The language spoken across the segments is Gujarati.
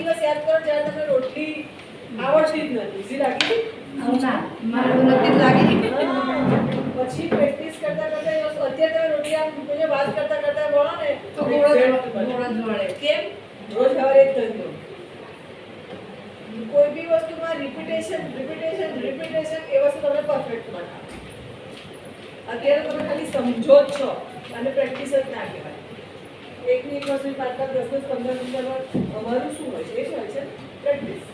દિવસ યાદ કરો જ્યારે તમને રોટલી આવડતી જ નથી. ઈઝી લાગી? ના મારું નથી લાગી. પછી પ્રેક્ટિસ કરતા કરતા અત્યારે તમે રોટલી આમ કોઈ વાત કરતા કરતા બોલો ને તો ગોળ જ વળે. કેમ? રોજ સવારે એક ધંધો. કોઈ બી વસ્તુમાં રિપીટેશન એ વસ્તુ તમને પરફેક્ટ બનાવે. અત્યારે તમે ખાલી સમજો જ છો અને પ્રેક્ટિસ જ ના કહેવાય. એકની એક વસ્તુ 5 10 15 મિનિટમાં અમારું શું હોય છે? એ શું હોય છે? પ્રેક્ટિસ.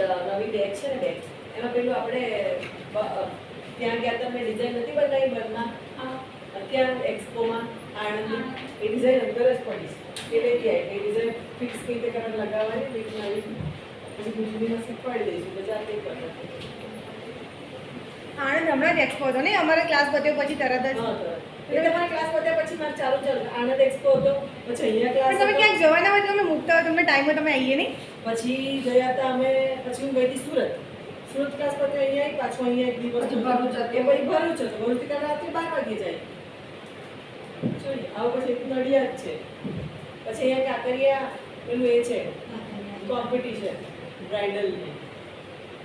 આપણા નવી બેગ છે ને બેગ એમાં પેલું આપણે ત્યાં ગયા તમને ડિઝાઇન નથી બનાવી બરના અત્યારે એક્સપોમાં આણંદની એ ડિઝાઇન અંદર જ પડી છે. એ લઈ આવી એ ડિઝાઇન ફિક્સ કઈ રીતે કરંટ લગાવવાની રીત નવી પછી ગુજરીમાં શીખવાડી દઈશું બધા તે કરતા આણંદ હમણાં જ એક્સપો હતો નહીં અમારે ક્લાસ પત્યો પછી તરત જ એટલે તમારા ક્લાસ પત્યા પછી મારે ચાલુ આણંદ એક્સપો હતો પછી અહીંયા ક્લાસ તમે ક્યાંક જવાના હોય તો તમને મૂકતા હોય તમને ટાઈમ હોય તમે આવીએ નહીં પછી ગયા હતા અમે પછી હું ગઈ હતી સુરત ક્લાસ પત્યો અહીંયા આવી પાછું અહીંયા એક દિવસ પછી ભરૂચ હતું. એ પછી ભરૂચ હતો ભરૂચથી કાલે રાત્રે 12 વાગે જાય જોઈએ આવું પછી એક નડિયાદ છે પછી અહીંયા કાંકરિયા પેલું એ છે કોમ્પિટિશન બ્રાઇડલની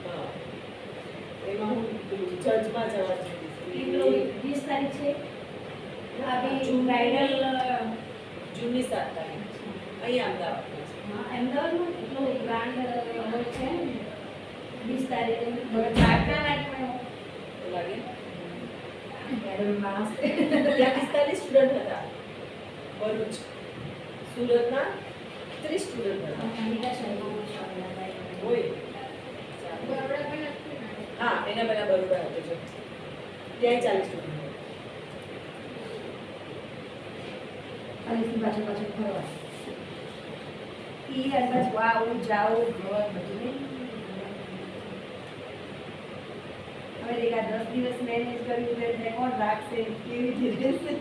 હા એમાં હું જજમાં જવા જઈ 20 તારીખ છે જૂનની 7 તારીખ અહીંયા અમદાવાદમાં છે. અમદાવાદમાં એટલો બ્રાન્ડ છે 20 તારીખે ચાટના નાટમાં તો લાગે મેડમ માણસ ત્યાં 45 સ્ટુડન્ટ હતા ભરૂચ સુરતના 30 સ્ટુડન્ટ હતા હોય હા એના પહેલા બરોબર હતો જો ત્યાં 40 સ્ટુડન્ટ ફરીથી પાછું ફરવા ઈ અંદર આવું જાવું ઘર બધું નહીં. હવે એકા 10 દિવસ મેનેજ કર્યું તો એને કોણ રાખશે કેવી રીતે રહેશે?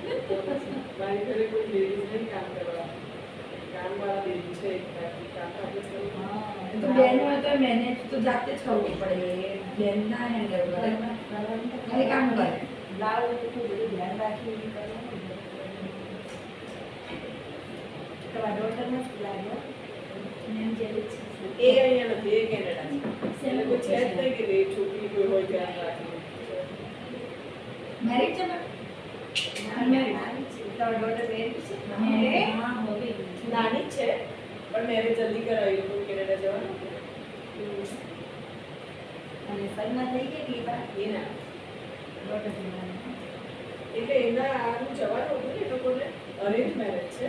મારી ઘરે કોઈ લેડીઝ નહીં કામ કરવા કામવાળા લેડી છે કામ આપણે તો બેન હોય તો મેનેજ તો જાતે જ કરવું પડે. બેન ના હેન્ડલ કરે ખાલી કામ કરે લાવ બધું ધ્યાન રાખી કરવાનું. તમારા ડોટરને જ લાગ્યો મેમ જેવી છે એ અહીંયા નથી એ કેનેડા છે એટલે કોઈ છે જ નહીં કે એ છોકરી કોઈ હોય ધ્યાન રાખે મેરિડ છે ને અનમેરિડ તમારા ડોટર મેરિડ છે હા હવે નાની જ છે પણ મેરેજ જલ્દી કરાવી લોકો કેનેડા જવાનું અને સગના થઈ ગયા કે બા એના ડોટર એટલે એના આનું જવાનું હતું ને એ લોકોને અરેન્જ મેરેજ છે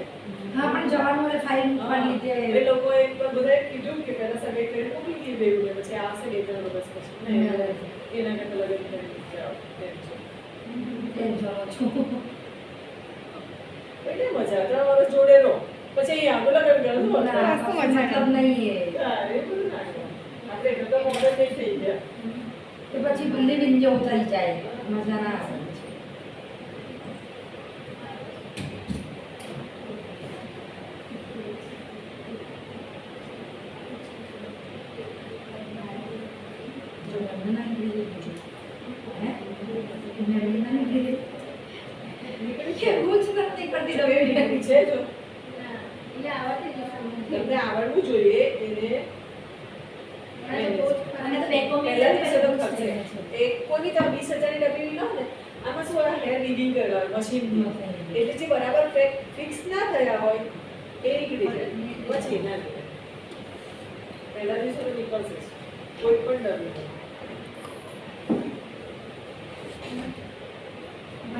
હા પણ જવાનું એટલે ફાઇન પણ એ લીધે લોકોએ પણ બધાએ કીધું કે પહેલા સગાઈ કરીને મોકલી દીધી બેઉને પછી આવશે 2-3 વર્ષ પછી એના કરતા લગ્ન કરી જાઓ તેમ છે એમ જવા છું એટલે મજા 3 વર્ષ જોડે રહો પછી અહીં આગળ લગ્ન કરો ના, તો મજા મતલબ નહીં એ હા એ બધું ના કરો. આપણે એટલે તો મોડલ નહીં થઈ ગયા તો પછી બુલ્લી બિન જેવું થઈ જાય મજા ના આવે છે જો તમને આવડવું જોઈએ એને પહેલા દિવસે તો ખર્ચે એક કોની તો 20,000 ની ડબ્બી લો ને આમાં શું હેર રિડિંગ કરવાનું મશીનથી એટલે જે બરાબર ફિક્સ ના થયા હોય એ નીકળી જાય પછી ના નીકળે પહેલા દિવસે તો નીકળશે જ. કોઈ પણ ડર નહીં